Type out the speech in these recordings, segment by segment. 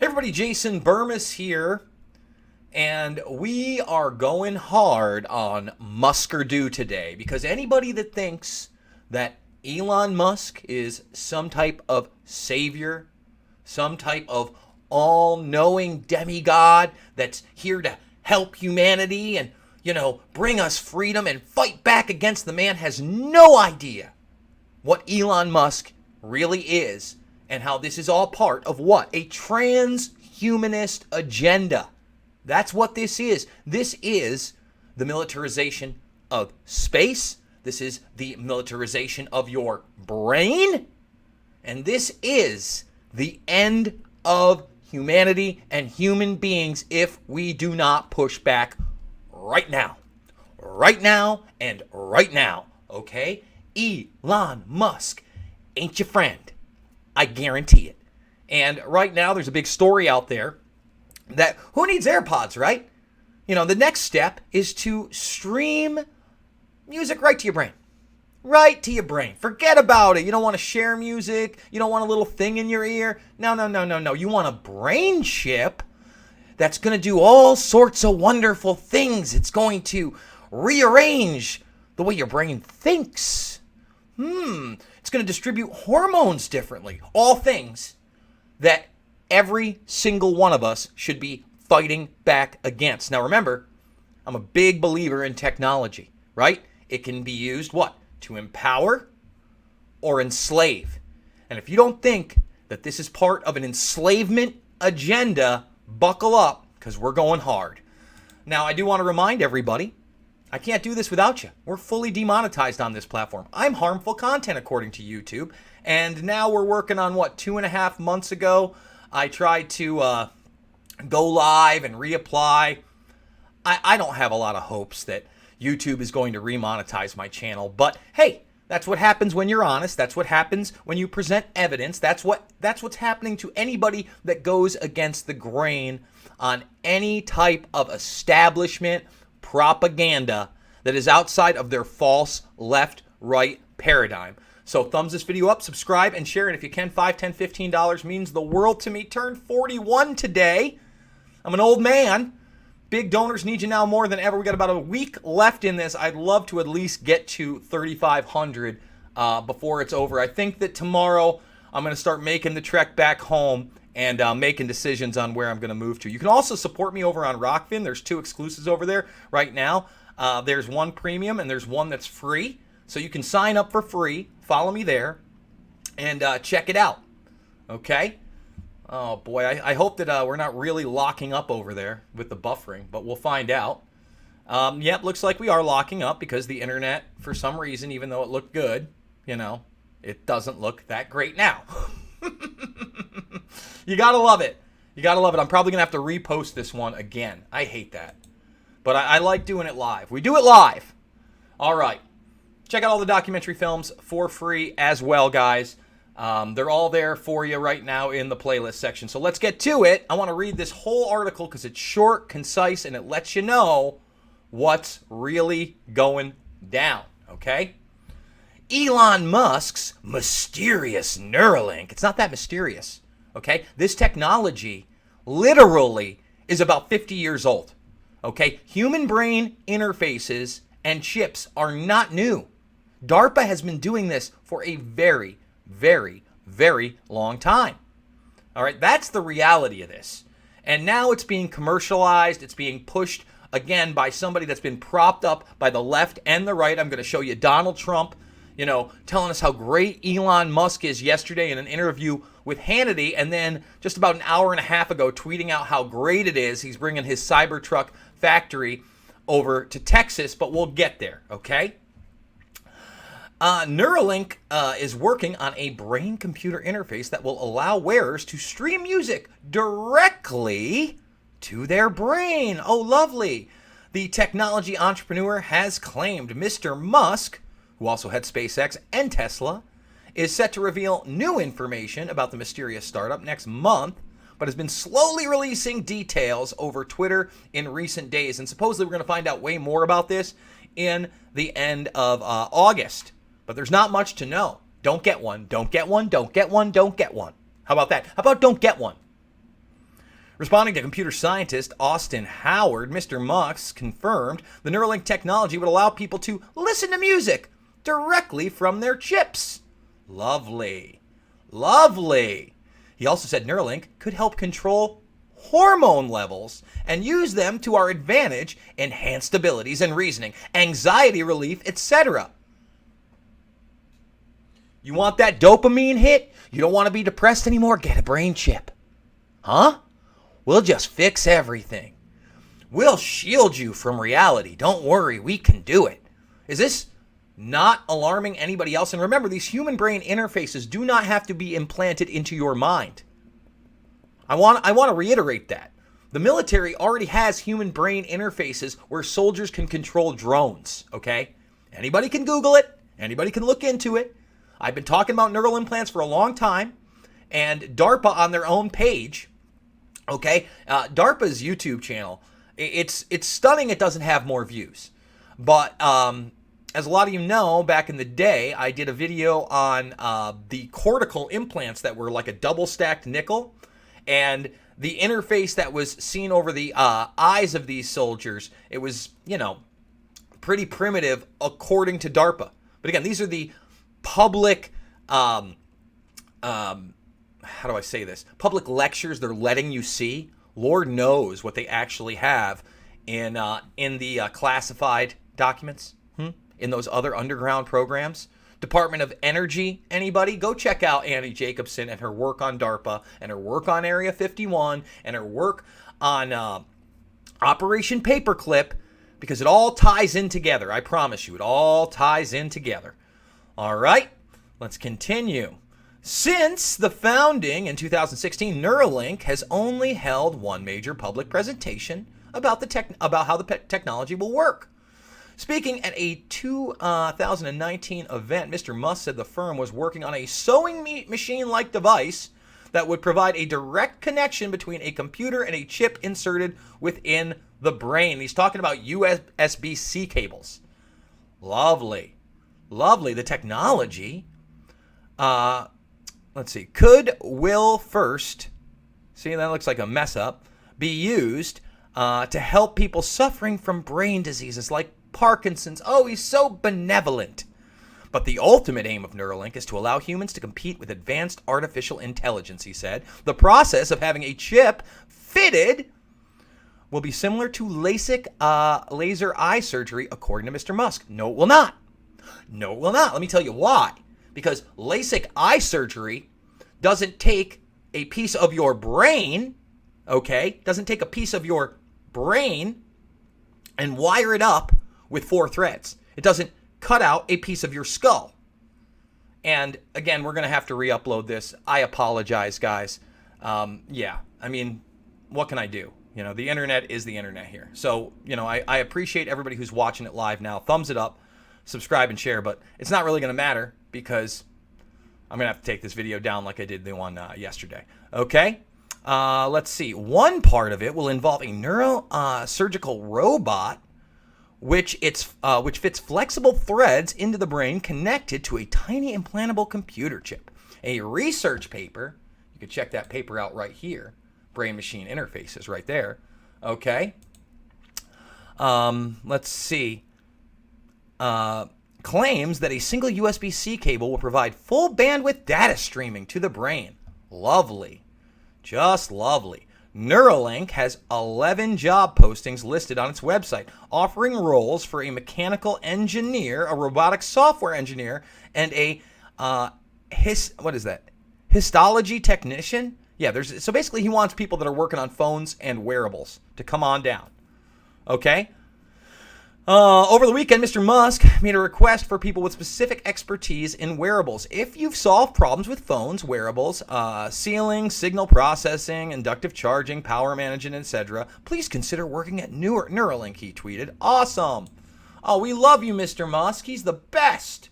Hey everybody, Jason Burmis here, and we are going hard on Muskerdoo today because anybody that thinks that Elon Musk is some type of savior, some type of all-knowing demigod that's here to help humanity and, bring us freedom and fight back against the man has no idea what Elon Musk really is and how this is all part of what? A transhumanist agenda. That's what this is. This is the militarization of space. This is the militarization of your brain. And this is the end of humanity and human beings if we do not push back right now. Right now and right now. Okay? Elon Musk ain't your friend. I guarantee it. And right now there's a big story out there that who needs AirPods, right? The next step is to stream music right to your brain. Right to your brain. Forget about it. You don't want to share music. You don't want a little thing in your ear. No. You want a brain chip that's going to do all sorts of wonderful things. It's going to rearrange the way your brain thinks. It's going to distribute hormones differently. All things that every single one of us should be fighting back against. Now remember, I'm a big believer in technology, right? It can be used, what? To empower or enslave. And if you don't think that this is part of an enslavement agenda, buckle up, because we're going hard. Now, I do want to remind everybody, I can't do this without you. We're fully demonetized on this platform. I'm harmful content according to YouTube. And now we're working on, 2.5 months ago, I tried to go live and reapply. I don't have a lot of hopes that YouTube is going to remonetize my channel. But hey, that's what happens when you're honest. That's what happens when you present evidence. That's what's happening to anybody that goes against the grain on any type of establishment propaganda that is outside of their false left-right paradigm. So thumbs this video up, subscribe, and share it if you can. $5, $10, $15 means the world to me. Turned 41 today. I'm an old man. Big donors need you now more than ever. We got about a week left in this. I'd love to at least get to 3,500 before it's over. I think that tomorrow I'm going to start making the trek back home and making decisions on where I'm going to move to. You can also support me over on Rockfin. There's 2 exclusives over there right now. There's one premium and there's one that's free. So you can sign up for free. Follow me there and check it out. Okay? Oh, boy. I hope that we're not really locking up over there with the buffering, but we'll find out. Yep, looks like we are locking up because the internet, for some reason, even though it looked good, it doesn't look that great now. You gotta love it. You gotta love it. I'm probably gonna have to repost this one again. I hate that. But I like doing it live. We do it live. All right. Check out all the documentary films for free as well, guys. They're all there for you right now in the playlist section. So let's get to it. I want to read this whole article because it's short, concise, and it lets you know what's really going down. Okay? Elon Musk's mysterious Neuralink. It's not that mysterious. Okay? This technology literally is about 50 years old. Okay? Human brain interfaces and chips are not new. DARPA has been doing this for a very, very, very long time. All right? That's the reality of this. And now it's being commercialized. It's being pushed, again, by somebody that's been propped up by the left and the right. I'm going to show you Donald Trump, telling us how great Elon Musk is yesterday in an interview with Hannity, and then just about an hour and a half ago tweeting out how great it is. He's bringing his Cybertruck factory over to Texas, but we'll get there, okay? Neuralink is working on a brain-computer interface that will allow wearers to stream music directly to their brain. Oh, lovely. The technology entrepreneur has claimed Mr. Musk, who also had SpaceX and Tesla, is set to reveal new information about the mysterious startup next month, but has been slowly releasing details over Twitter in recent days. And supposedly we're going to find out way more about this in the end of August. But there's not much to know. Don't get one, don't get one, don't get one, don't get one. How about that? How about don't get one? Responding to computer scientist Austin Howard, Mr. Musk confirmed the Neuralink technology would allow people to listen to music directly from their chips. Lovely. Lovely. He also said Neuralink could help control hormone levels and use them to our advantage, enhanced abilities and reasoning, anxiety relief, etc. You want that dopamine hit? You don't want to be depressed anymore? Get a brain chip. Huh? We'll just fix everything. We'll shield you from reality. Don't worry, we can do it. Is this not alarming anybody else? And remember, these human brain interfaces do not have to be implanted into your mind. I want to reiterate that. The military already has human brain interfaces where soldiers can control drones, okay? Anybody can Google it. Anybody can look into it. I've been talking about neural implants for a long time, and DARPA on their own page, okay, DARPA's YouTube channel, it's stunning it doesn't have more views. But as a lot of you know, back in the day, I did a video on the cortical implants that were like a double-stacked nickel, and the interface that was seen over the eyes of these soldiers, it was, you know, pretty primitive according to DARPA. But again, these are the public, how do I say this? Public lectures they're letting you see. Lord knows what they actually have in the classified documents, in those other underground programs. Department of Energy, anybody? Go check out Annie Jacobson and her work on DARPA and her work on Area 51 and her work on Operation Paperclip, because it all ties in together. I promise you, it all ties in together. All right, let's continue. Since the founding in 2016, Neuralink has only held one major public presentation about how the technology will work. Speaking at a 2019 event, Mr. Musk said the firm was working on a sewing machine-like device that would provide a direct connection between a computer and a chip inserted within the brain. He's talking about USB-C cables. Lovely. Lovely. The technology, let's see, will first, see, that looks like a mess up, be used to help people suffering from brain diseases like Parkinson's. Oh, he's so benevolent. But the ultimate aim of Neuralink is to allow humans to compete with advanced artificial intelligence, he said. The process of having a chip fitted will be similar to LASIK laser eye surgery, according to Mr. Musk. No, it will not. No, it will not. Let me tell you why. Because LASIK eye surgery doesn't take a piece of your brain, okay? Doesn't take a piece of your brain and wire it up with 4 threads. It doesn't cut out a piece of your skull. And again, we're going to have to re-upload this. I apologize, guys. Yeah, I mean, what can I do? You know, the internet is the internet here. So, you know, I appreciate everybody who's watching it live now. Thumbs it up, subscribe, and share. But it's not really going to matter because I'm going to have to take this video down like I did the one yesterday. Okay? Let's see. One part of it will involve a neurosurgical robot which fits flexible threads into the brain connected to a tiny implantable computer chip. A research paper, you can check that paper out right here, brain-machine interfaces right there, okay? Let's see. Claims that a single USB-C cable will provide full bandwidth data streaming to the brain. Lovely. Just lovely. Neuralink has 11 job postings listed on its website, offering roles for a mechanical engineer, a robotic software engineer, and a histology technician. Yeah, so basically he wants people that are working on phones and wearables to come on down. Okay? Over the weekend, Mr. Musk made a request for people with specific expertise in wearables. If you've solved problems with phones, wearables, sealing, signal processing, inductive charging, power management, etc., please consider working at Neuralink, he tweeted. Awesome. Oh, we love you, Mr. Musk. He's the best.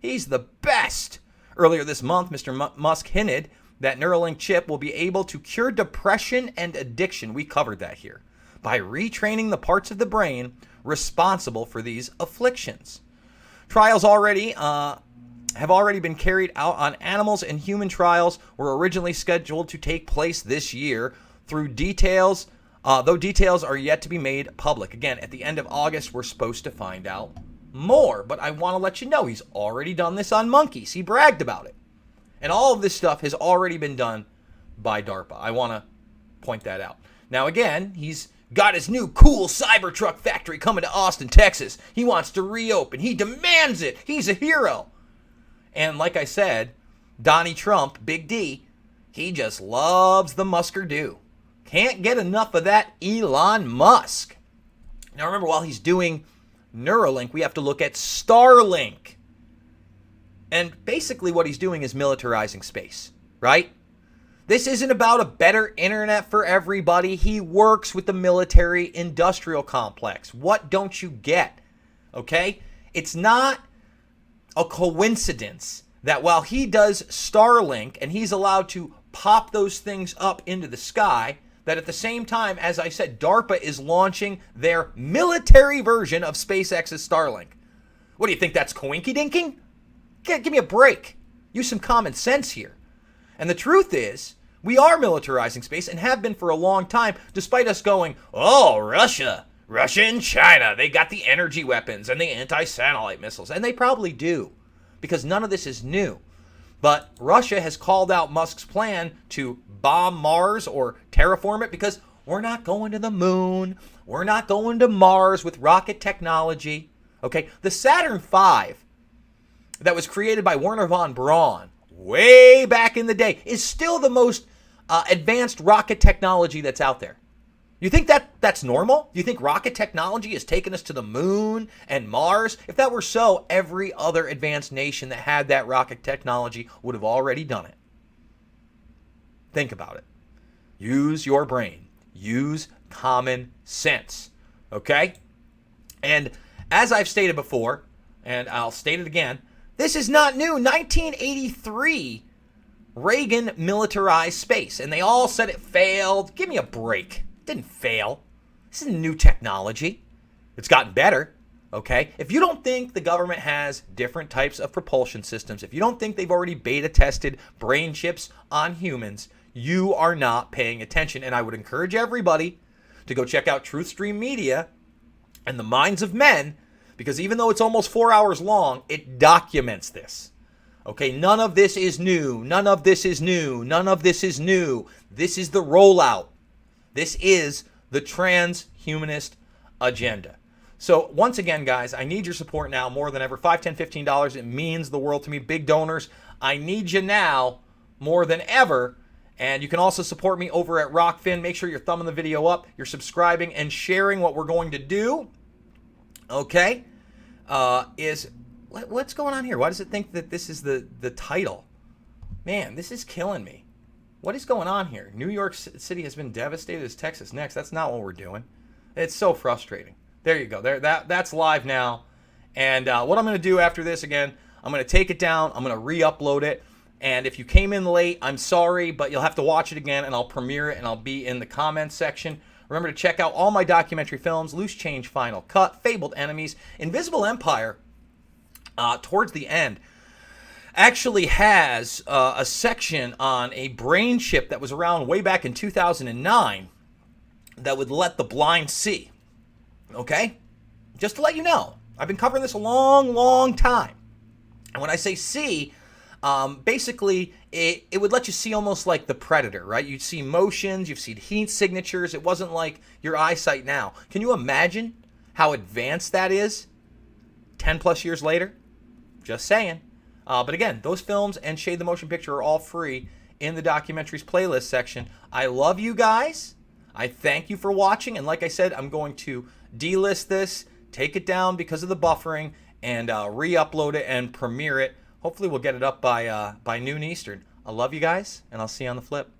He's the best. Earlier this month, Mr. Musk hinted that Neuralink chip will be able to cure depression and addiction. We covered that here. By retraining the parts of the brain responsible for these afflictions. Trials have already been carried out on animals, and human trials were originally scheduled to take place this year. through details, though details are yet to be made public. Again, at the end of August, we're supposed to find out more. But I want to let you know he's already done this on monkeys. He bragged about it. And all of this stuff has already been done by DARPA. I want to point that out. Now, again, he's got his new cool Cybertruck factory coming to Austin, Texas. He wants to reopen. He demands it. He's a hero. And like I said, Donnie Trump, Big D, he just loves the Musker-do. Can't get enough of that Elon Musk. Now remember, while he's doing Neuralink, we have to look at Starlink. And basically what he's doing is militarizing space, right? This isn't about a better internet for everybody. He works with the military industrial complex. What don't you get? Okay? It's not a coincidence that while he does Starlink and he's allowed to pop those things up into the sky, that at the same time, as I said, DARPA is launching their military version of SpaceX's Starlink. What do you think, that's coinky-dinking? Give me a break. Use some common sense here. And the truth is, we are militarizing space and have been for a long time, despite us going, oh, Russia and China, they got the energy weapons and the anti-satellite missiles. And they probably do, because none of this is new. But Russia has called out Musk's plan to bomb Mars or terraform it because we're not going to the moon. We're not going to Mars with rocket technology. Okay, the Saturn V that was created by Wernher von Braun way back in the day is still the most advanced rocket technology that's out there. You think that's normal? You think rocket technology has taken us to the moon and Mars? If that were so, every other advanced nation that had that rocket technology would have already done it. Think about it. Use your brain. Use common sense. Okay? And as I've stated before, and I'll state it again, this is not new. 1983, Reagan militarized space, and they all said it failed. Give me a break. It didn't fail. This is new technology. It's gotten better, okay? If you don't think the government has different types of propulsion systems, if you don't think they've already beta tested brain chips on humans, you are not paying attention. And I would encourage everybody to go check out Truthstream Media and The Minds of Men, because even though it's almost 4 hours long, it documents this. Okay, none of this is new. None of this is new. None of this is new. This is the rollout. This is the transhumanist agenda. So once again, guys, I need your support now more than ever. $5, $10, $15. It means the world to me. Big donors, I need you now more than ever. And you can also support me over at Rockfin. Make sure you're thumbing the video up, you're subscribing, and sharing what we're going to do. Okay? What's going on here? Why does it think that this is the title? Man, this is killing me. What is going on here? New York City has been devastated as Texas next. That's not what we're doing. It's so frustrating. There you go. That's live now. And what I'm going to do after this, again, I'm going to take it down. I'm going to re-upload it. And if you came in late, I'm sorry, but you'll have to watch it again, and I'll premiere it, and I'll be in the comments section. Remember to check out all my documentary films, Loose Change Final Cut, Fabled Enemies, Invisible Empire, towards the end, actually has a section on a brain chip that was around way back in 2009 that would let the blind see. Okay? Just to let you know, I've been covering this a long, long time. And when I say see, basically, it would let you see almost like the Predator, right? You'd see motions, you've seen heat signatures. It wasn't like your eyesight now. Can you imagine how advanced that is 10 plus years later? Just saying. But again, those films and Shade the Motion Picture are all free in the documentaries playlist section. I love you guys. I thank you for watching. And like I said, I'm going to delist this, take it down because of the buffering, and re-upload it and premiere it. Hopefully we'll get it up by noon Eastern. I love you guys, and I'll see you on the flip.